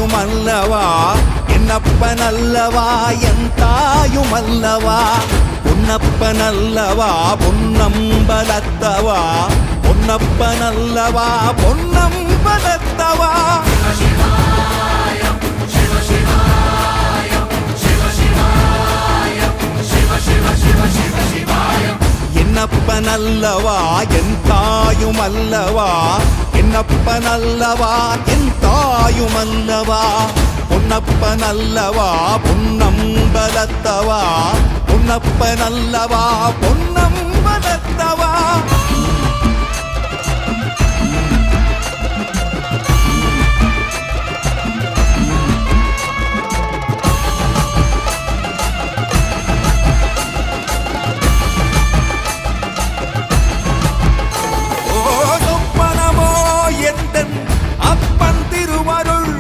தாயுமல்லவா என்னப்பனல்லவா என் தாயுமல்லவா பொன்னப்பனல்லவா பொன்னம்பலத்தவா பொன்னப்பனல்லவா பொன்னம்பலத்தவா என்னப்பனல்லவா என் தாயுமல்லவா என்னப்பனல்லவா என் தாயுமல்லவா பொன்னப்பனல்லவா பொன்னம்பலத்தவா பொன்னப்பனல்லவா பொன்னம்